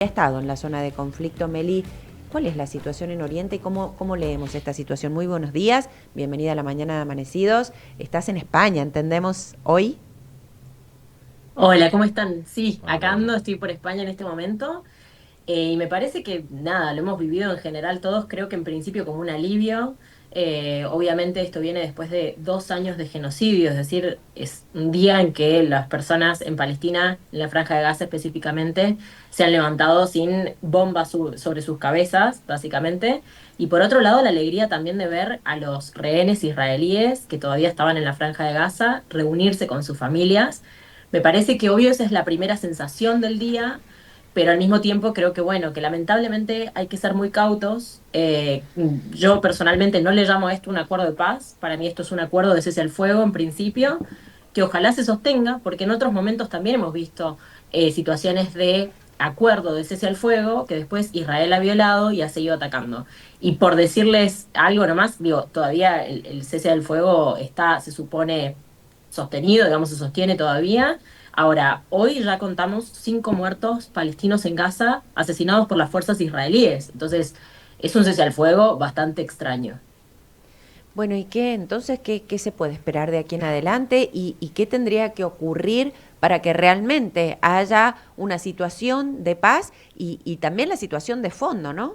Ha estado en la zona de conflicto, Meli. ¿Cuál es la situación en Oriente y cómo leemos esta situación? Muy buenos días, bienvenida a la mañana de Amanecidos. Estás en España, entendemos hoy. Hola, ¿cómo están? Sí, acá ando, estoy por España en este momento y me parece que nada, lo hemos vivido en general todos, creo que en principio como un alivio. Obviamente esto viene después de 2 años de genocidio, es decir, es un día en que las personas en Palestina, en la Franja de Gaza específicamente, se han levantado sin bombas sobre sus cabezas, básicamente. Y por otro lado, la alegría también de ver a los rehenes israelíes que todavía estaban en la Franja de Gaza reunirse con sus familias. Me parece que obvio esa es la primera sensación del día, pero al mismo tiempo creo que bueno, que lamentablemente hay que ser muy cautos. Yo personalmente no le llamo a esto un acuerdo de paz, para mí esto es un acuerdo de cese al fuego en principio, que ojalá se sostenga, porque en otros momentos también hemos visto situaciones de acuerdo de cese al fuego que después Israel ha violado y ha seguido atacando. Y por decirles algo nomás, digo, todavía el cese al fuego está, se supone sostenido, digamos, se sostiene todavía. Ahora, hoy ya contamos 5 muertos palestinos en Gaza asesinados por las fuerzas israelíes. Entonces, es un cese al fuego bastante extraño. Bueno, ¿y qué entonces qué se puede esperar de aquí en adelante y qué tendría que ocurrir para que realmente haya una situación de paz y también la situación de fondo, ¿no?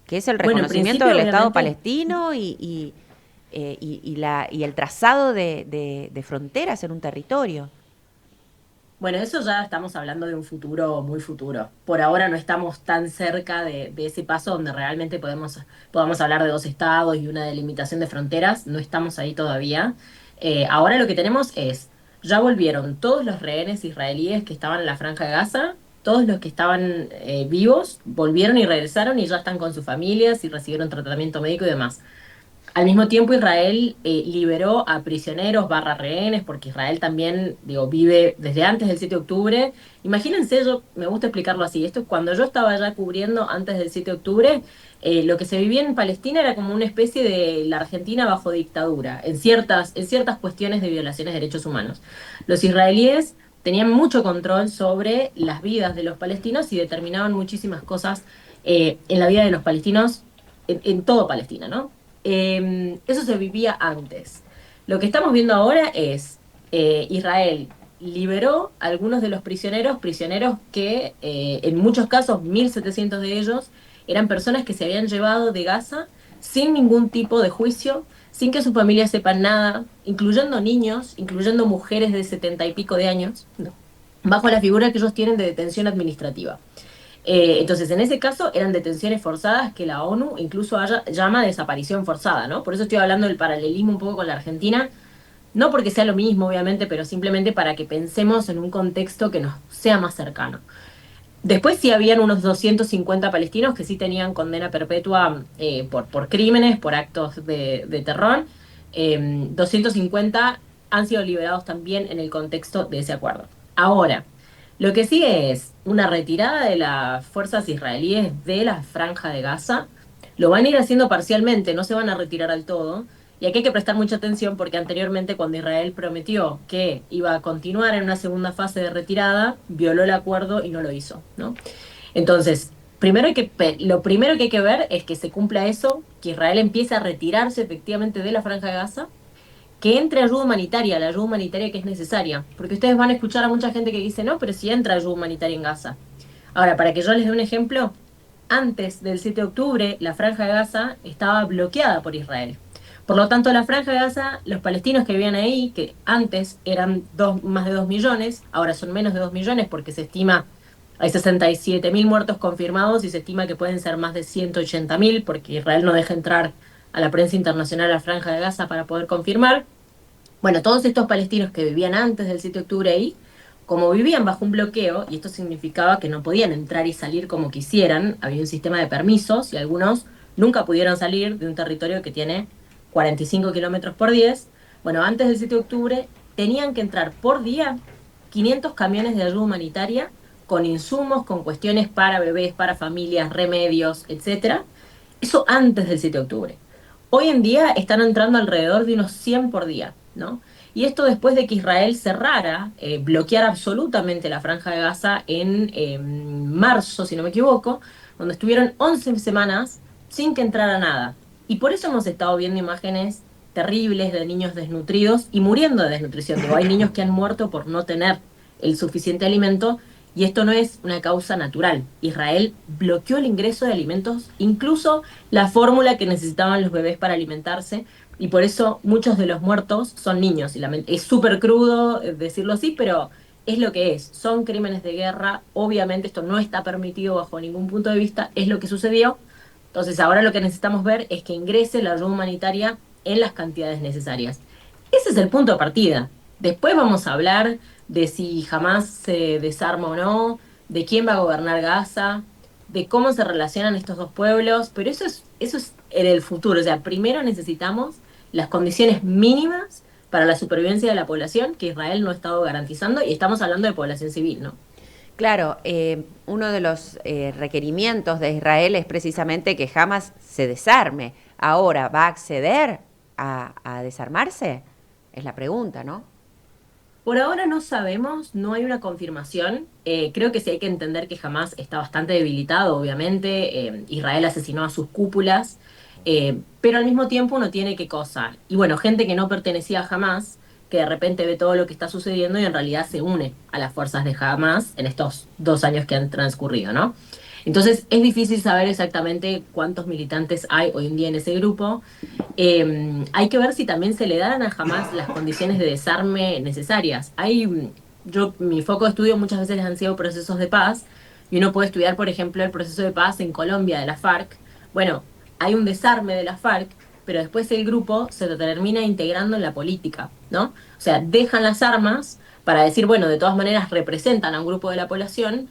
Que es el Bueno, en reconocimiento principio, del Estado obviamente, palestino y el trazado de fronteras en un territorio. bueno, eso ya estamos hablando de un futuro muy futuro. Por ahora no estamos tan cerca de ese paso donde realmente podamos hablar de dos estados y una delimitación de fronteras. No estamos ahí todavía. Ahora lo que tenemos es, ya volvieron todos los rehenes israelíes que estaban en la Franja de Gaza, todos los que estaban vivos, volvieron y regresaron y ya están con sus familias y recibieron tratamiento médico y demás. Al mismo tiempo, Israel liberó a prisioneros barra rehenes, porque Israel también, digo, vive desde antes del 7 de octubre. Imagínense, yo me gusta explicarlo así, esto es cuando yo estaba ya cubriendo antes del 7 de octubre, lo que se vivía en Palestina era como una especie de la Argentina bajo dictadura, en ciertas cuestiones de violaciones de derechos humanos. Los israelíes tenían mucho control sobre las vidas de los palestinos y determinaban muchísimas cosas en la vida de los palestinos, en todo Palestina, ¿no? Eso se vivía antes. Lo que estamos viendo ahora es Israel liberó a algunos de los prisioneros, prisioneros que en muchos casos, 1.700 de ellos, eran personas que se habían llevado de Gaza sin ningún tipo de juicio, sin que sus familias sepan nada, incluyendo niños, incluyendo mujeres de 70 y pico de años, ¿no? Bajo la figura que ellos tienen de detención administrativa. Entonces, en ese caso eran detenciones forzadas que la ONU incluso llama desaparición forzada, ¿no? Por eso estoy hablando del paralelismo un poco con la Argentina, no porque sea lo mismo, obviamente, pero simplemente para que pensemos en un contexto que nos sea más cercano. Después sí habían unos 250 palestinos que sí tenían condena perpetua por crímenes, por actos de terror. 250 han sido liberados también en el contexto de ese acuerdo. Ahora, lo que sigue es una retirada de las fuerzas israelíes de la franja de Gaza. Lo van a ir haciendo parcialmente, no se van a retirar al todo. Y aquí hay que prestar mucha atención porque anteriormente cuando Israel prometió que iba a continuar en una segunda fase de retirada, violó el acuerdo y no lo hizo, ¿no? Entonces, lo primero que hay que ver es que se cumpla eso, que Israel empiece a retirarse efectivamente de la Franja de Gaza, que entre ayuda humanitaria, la ayuda humanitaria que es necesaria, porque ustedes van a escuchar a mucha gente que dice, no, pero si entra ayuda humanitaria en Gaza. Ahora, para que yo les dé un ejemplo, antes del 7 de octubre, la Franja de Gaza estaba bloqueada por Israel. Por lo tanto, la Franja de Gaza, los palestinos que vivían ahí, que antes eran más de 2 millones, ahora son menos de 2 millones porque se estima, hay 67.000 muertos confirmados y se estima que pueden ser más de 180.000 porque Israel no deja entrar a la prensa internacional a la Franja de Gaza para poder confirmar. Bueno, todos estos palestinos que vivían antes del 7 de octubre ahí, como vivían bajo un bloqueo, y esto significaba que no podían entrar y salir como quisieran, había un sistema de permisos y algunos nunca pudieron salir de un territorio que tiene 45 kilómetros por 10. Bueno, antes del 7 de octubre tenían que entrar por día 500 camiones de ayuda humanitaria con insumos, con cuestiones para bebés, para familias, remedios, etcétera. Eso antes del 7 de octubre. Hoy en día están entrando alrededor de unos 100 por día, ¿no? Y esto después de que Israel cerrara, bloqueara absolutamente la Franja de Gaza en marzo, si no me equivoco, donde estuvieron 11 semanas sin que entrara nada. Y por eso hemos estado viendo imágenes terribles de niños desnutridos y muriendo de desnutrición. Digo, hay niños que han muerto por no tener el suficiente alimento y esto no es una causa natural. Israel bloqueó el ingreso de alimentos, incluso la fórmula que necesitaban los bebés para alimentarse, y por eso muchos de los muertos son niños. Es súper crudo decirlo así, pero es lo que es. Son crímenes de guerra. Obviamente esto no está permitido bajo ningún punto de vista. Es lo que sucedió. Entonces ahora lo que necesitamos ver es que ingrese la ayuda humanitaria en las cantidades necesarias. Ese es el punto de partida. Después vamos a hablar de si jamás se desarma o no, de quién va a gobernar Gaza, de cómo se relacionan estos dos pueblos, pero eso es en el futuro. O sea, primero necesitamos las condiciones mínimas para la supervivencia de la población que Israel no ha estado garantizando, y estamos hablando de población civil, ¿no? Claro, uno de los requerimientos de Israel es precisamente que Hamas se desarme. Ahora, ¿va a acceder a desarmarse? Es la pregunta, ¿no? Por ahora no sabemos, no hay una confirmación. Creo que sí hay que entender que Hamas está bastante debilitado, obviamente. Israel asesinó a sus cúpulas, pero al mismo tiempo uno tiene que cosa. Y bueno, gente que no pertenecía a Hamas, que de repente ve todo lo que está sucediendo y en realidad se une a las fuerzas de Hamas en estos 2 años que han transcurrido, ¿no? Entonces es difícil saber exactamente cuántos militantes hay hoy en día en ese grupo. Hay que ver si también se le dan a Hamas las condiciones de desarme necesarias. Mi foco de estudio muchas veces han sido procesos de paz, y uno puede estudiar, por ejemplo, el proceso de paz en Colombia de la FARC. Bueno, hay un desarme de la FARC, pero después el grupo se termina integrando en la política, ¿no? O sea, dejan las armas para decir, bueno, de todas maneras representan a un grupo de la población,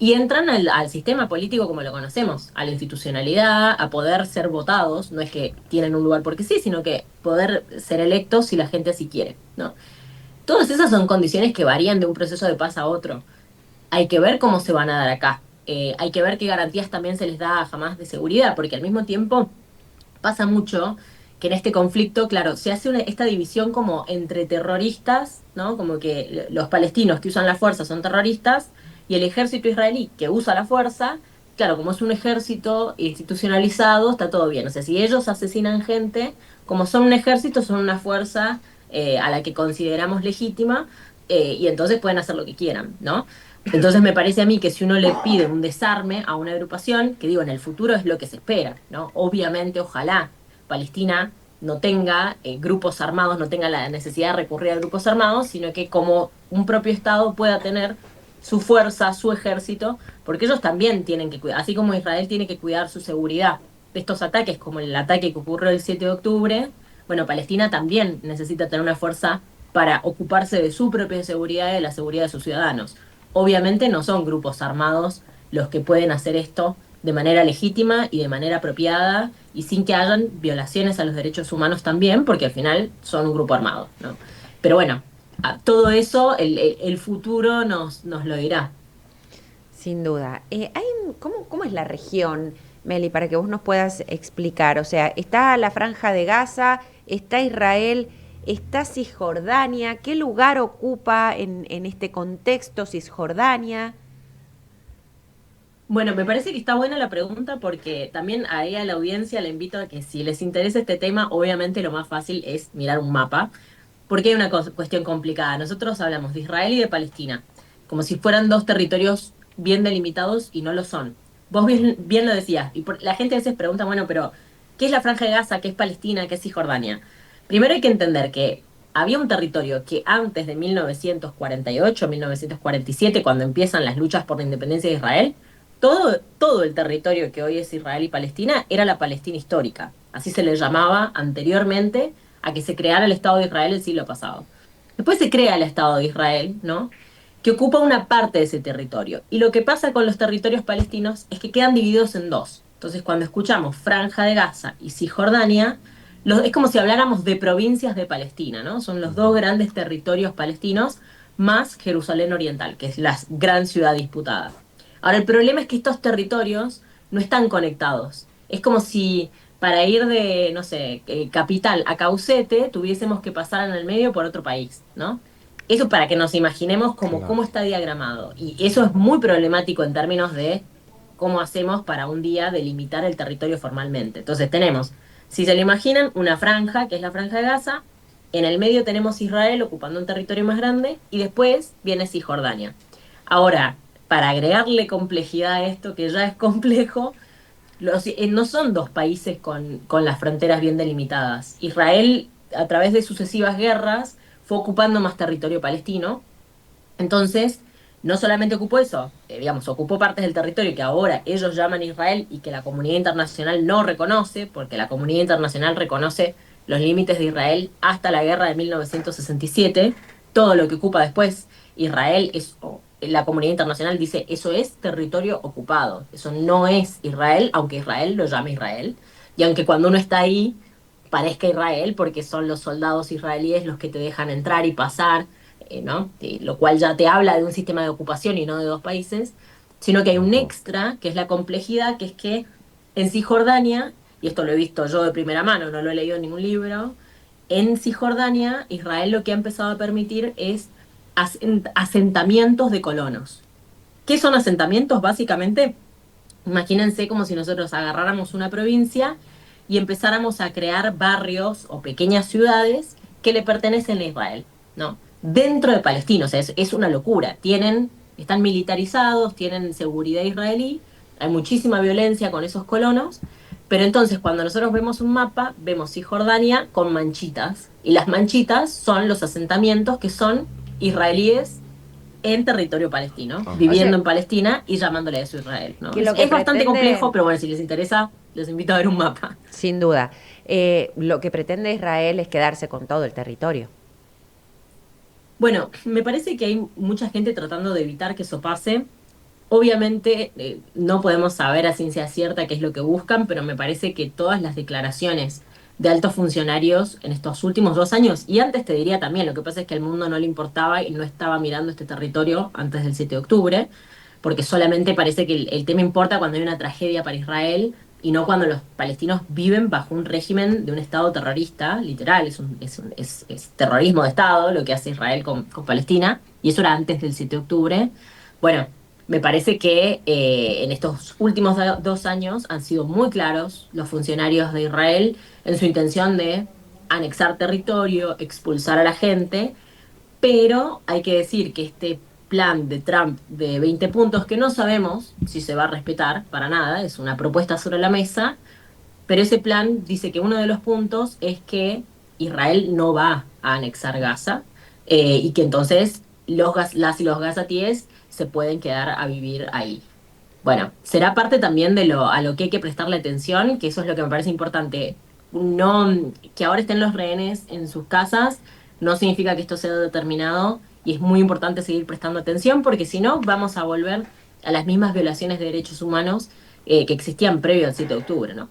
y entran al sistema político como lo conocemos, a la institucionalidad, a poder ser votados. No es que tienen un lugar porque sí, sino que poder ser electos si la gente así quiere, ¿no? Todas esas son condiciones que varían de un proceso de paz a otro. Hay que ver cómo se van a dar acá. Hay que ver qué garantías también se les da a Hamas de seguridad, porque al mismo tiempo pasa mucho que en este conflicto, claro, se hace esta división como entre terroristas, ¿no? Como que los palestinos que usan la fuerza son terroristas, y el ejército israelí que usa la fuerza, claro, como es un ejército institucionalizado, está todo bien. O sea, si ellos asesinan gente, como son un ejército, son una fuerza a la que consideramos legítima, y entonces pueden hacer lo que quieran, ¿no? Entonces me parece a mí que si uno le pide un desarme a una agrupación, que digo, en el futuro es lo que se espera, ¿no? Obviamente, ojalá Palestina no tenga grupos armados, no tenga la necesidad de recurrir a grupos armados, sino que como un propio Estado pueda tener su fuerza, su ejército, porque ellos también tienen que cuidar, así como Israel tiene que cuidar su seguridad de estos ataques, como el ataque que ocurrió el 7 de octubre, bueno, Palestina también necesita tener una fuerza para ocuparse de su propia seguridad y de la seguridad de sus ciudadanos. Obviamente no son grupos armados los que pueden hacer esto de manera legítima y de manera apropiada, y sin que hayan violaciones a los derechos humanos también, porque al final son un grupo armado, ¿no? Pero bueno, todo eso el futuro nos lo dirá. Sin duda. ¿Cómo es la región, Meli, para que vos nos puedas explicar? O sea, está la Franja de Gaza, está Israel, está Cisjordania. ¿Qué lugar ocupa en este contexto Cisjordania? Bueno, me parece que está buena la pregunta, porque también ahí a la audiencia le invito a que, si les interesa este tema, obviamente lo más fácil es mirar un mapa, porque hay una cuestión complicada. Nosotros hablamos de Israel y de Palestina, como si fueran dos territorios bien delimitados, y no lo son. Vos bien lo decías, y la gente a veces pregunta, bueno, pero ¿qué es la Franja de Gaza? ¿Qué es Palestina? ¿Qué es Cisjordania? Primero hay que entender que había un territorio que antes de 1948, 1947, cuando empiezan las luchas por la independencia de Israel, todo el territorio que hoy es Israel y Palestina era la Palestina histórica. Así se le llamaba anteriormente a que se creara el Estado de Israel el siglo pasado. Después se crea el Estado de Israel, ¿no? Que ocupa una parte de ese territorio. Y lo que pasa con los territorios palestinos es que quedan divididos en dos. Entonces, cuando escuchamos Franja de Gaza y Cisjordania, es como si habláramos de provincias de Palestina, ¿no? Son los dos grandes territorios palestinos, más Jerusalén Oriental, que es la gran ciudad disputada. Ahora, el problema es que estos territorios no están conectados. Es como si para ir de, no sé, Capital a Caucete, tuviésemos que pasar en el medio por otro país, ¿no? Eso para que nos imaginemos como Claro. cómo está diagramado. Y eso es muy problemático en términos de cómo hacemos para un día delimitar el territorio formalmente. Entonces tenemos, si se lo imaginan, una franja, que es la franja de Gaza, en el medio tenemos Israel ocupando un territorio más grande y después viene Cisjordania. Ahora, para agregarle complejidad a esto, que ya es complejo, no son dos países con las fronteras bien delimitadas. Israel, a través de sucesivas guerras, fue ocupando más territorio palestino. Entonces, no solamente ocupó eso, digamos, ocupó partes del territorio que ahora ellos llaman Israel y que la comunidad internacional no reconoce, porque la comunidad internacional reconoce los límites de Israel hasta la guerra de 1967. Todo lo que ocupa después Israel la comunidad internacional dice, eso es territorio ocupado, eso no es Israel, aunque Israel lo llame Israel, y aunque cuando uno está ahí parezca Israel, porque son los soldados israelíes los que te dejan entrar y pasar, ¿no? Lo cual ya te habla de un sistema de ocupación y no de dos países, sino que hay un Ujú. extra, que es la complejidad, que es que en Cisjordania, y esto lo he visto yo de primera mano, no lo he leído en ningún libro, en Cisjordania Israel lo que ha empezado a permitir es asentamientos de colonos. ¿Qué son asentamientos? Básicamente, imagínense como si nosotros agarráramos una provincia y empezáramos a crear barrios o pequeñas ciudades que le pertenecen a Israel, ¿no? Dentro de Palestina, o sea, es una locura. Están militarizados, tienen seguridad israelí, hay muchísima violencia con esos colonos, pero entonces cuando nosotros vemos un mapa, vemos Cisjordania con manchitas, y las manchitas son los asentamientos que son israelíes en territorio palestino, Ajá. O sea, viviendo en Palestina y llamándole a eso Israel, ¿no? que Es, lo que es bastante pretende, complejo, pero bueno, si les interesa, les invito a ver un mapa. sin duda, lo que pretende Israel es quedarse con todo el territorio. Bueno, me parece que hay mucha gente tratando de evitar que eso pase. Obviamente no podemos saber a ciencia cierta qué es lo que buscan, pero me parece que todas las declaraciones de altos funcionarios en estos últimos 2 años, y antes te diría también, lo que pasa es que al mundo no le importaba y no estaba mirando este territorio antes del 7 de octubre, porque solamente parece que el tema importa cuando hay una tragedia para Israel y no cuando los palestinos viven bajo un régimen de un Estado terrorista, literal, es terrorismo de Estado lo que hace Israel con Palestina, y eso era antes del 7 de octubre. Bueno, me parece que en estos últimos 2 años han sido muy claros los funcionarios de Israel en su intención de anexar territorio, expulsar a la gente, pero hay que decir que este plan de Trump de 20 puntos, que no sabemos si se va a respetar para nada, es una propuesta sobre la mesa, pero ese plan dice que uno de los puntos es que Israel no va a anexar Gaza, y que entonces las y los gazatíes se pueden quedar a vivir ahí. Bueno, será parte también a lo que hay que prestarle atención, que eso es lo que me parece importante. No, que ahora estén los rehenes en sus casas no significa que esto sea determinado y es muy importante seguir prestando atención porque si no vamos a volver a las mismas violaciones de derechos humanos que existían previo al 7 de octubre, ¿no?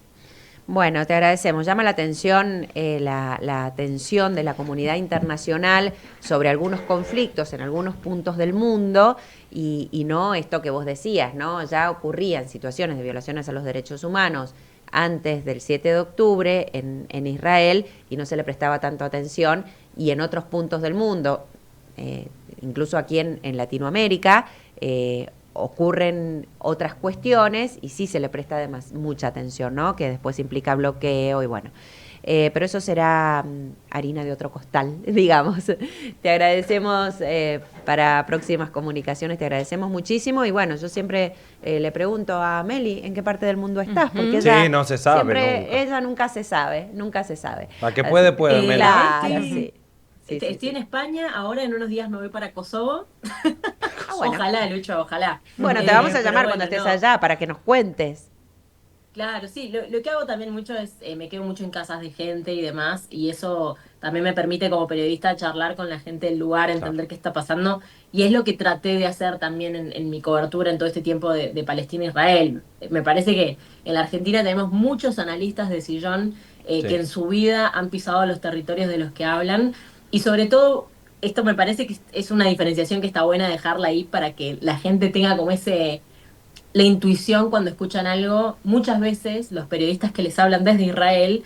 Bueno, te agradecemos. Llama la atención la atención de la comunidad internacional sobre algunos conflictos en algunos puntos del mundo y no esto que vos decías, ¿no? Ya ocurrían situaciones de violaciones a los derechos humanos antes del 7 de octubre en Israel y no se le prestaba tanto atención y en otros puntos del mundo, incluso aquí en Latinoamérica, ocurren otras cuestiones y sí se le presta además mucha atención, ¿no? Que después implica bloqueo y bueno. Pero eso será harina de otro costal, digamos. Te agradecemos para próximas comunicaciones, te agradecemos muchísimo y bueno, yo siempre le pregunto a Meli en qué parte del mundo estás, porque ella Sí, no se sabe siempre, nunca. ella nunca se sabe, nunca se sabe. La que Así- puede, puede, Meli. Ahora claro, sí. Sí, sí, estoy en sí. España, ahora en unos días me voy para Kosovo. Ah, bueno. Ojalá, Lucho, ojalá. Bueno, te vamos a Pero llamar cuando bueno, estés no. allá para que nos cuentes. Claro, sí, lo que hago también mucho es, me quedo mucho en casas de gente y demás, y eso también me permite como periodista charlar con la gente del lugar, Claro. entender qué está pasando, y es lo que traté de hacer también en mi cobertura en todo este tiempo de Palestina e Israel. Me parece que en la Argentina tenemos muchos analistas de sillón que Sí. en su vida han pisado los territorios de los que hablan, y sobre todo, esto me parece que es una diferenciación que está buena dejarla ahí para que la gente tenga como la intuición cuando escuchan algo. Muchas veces los periodistas que les hablan desde Israel,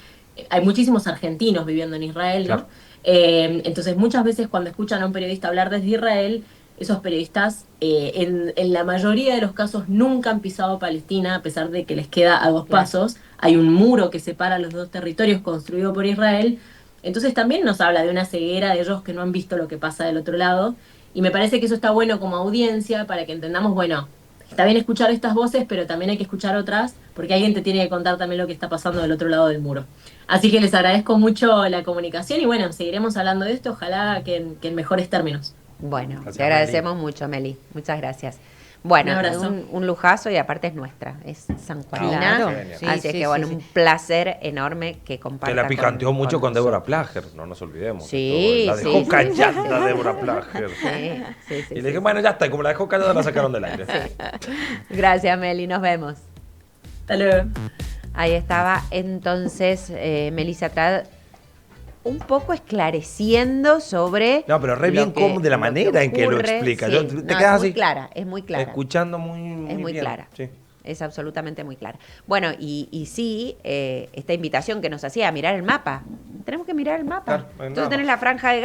hay muchísimos argentinos viviendo en Israel, Claro. ¿no? Entonces muchas veces cuando escuchan a un periodista hablar desde Israel, esos periodistas en la mayoría de los casos nunca han pisado Palestina, a pesar de que les queda a dos Claro. pasos. Hay un muro que separa los dos territorios construido por Israel. Entonces también nos habla de una ceguera de ellos que no han visto lo que pasa del otro lado. Y me parece que eso está bueno como audiencia para que entendamos, bueno, está bien escuchar estas voces, pero también hay que escuchar otras, porque alguien te tiene que contar también lo que está pasando del otro lado del muro. Así que les agradezco mucho la comunicación y bueno, seguiremos hablando de esto, ojalá que en mejores términos. Bueno, Gracias, te agradecemos mucho, Meli. Muchas gracias. Bueno, Un abrazo. un lujazo y aparte es nuestra, es sanjuanina. Claro. Genial. Sí, Así sí, es que sí, bueno, sí. un placer enorme que Que comparta. la picanteó mucho con Débora nosotros. Plager, no nos olvidemos. Sí, La sí, dejó sí, callada sí. Débora Plager. Sí, sí, sí, Y le sí. dije, bueno, ya está, y como la dejó callada la sacaron del aire. Gracias, Meli, nos vemos. Hasta luego. Ahí estaba entonces Melissa Trad un poco esclareciendo sobre. No, pero re lo bien cómo, de la lo manera en que lo ocurre. explica. Sí, Yo- te no, quedas es así, muy clara, es muy clara. escuchando Es muy bien. clara. Sí. Es absolutamente muy clara. Bueno, y sí, esta invitación que nos hacía a mirar el mapa. Tenemos que mirar el mapa. Claro, el Entonces mapa. tenés la franja de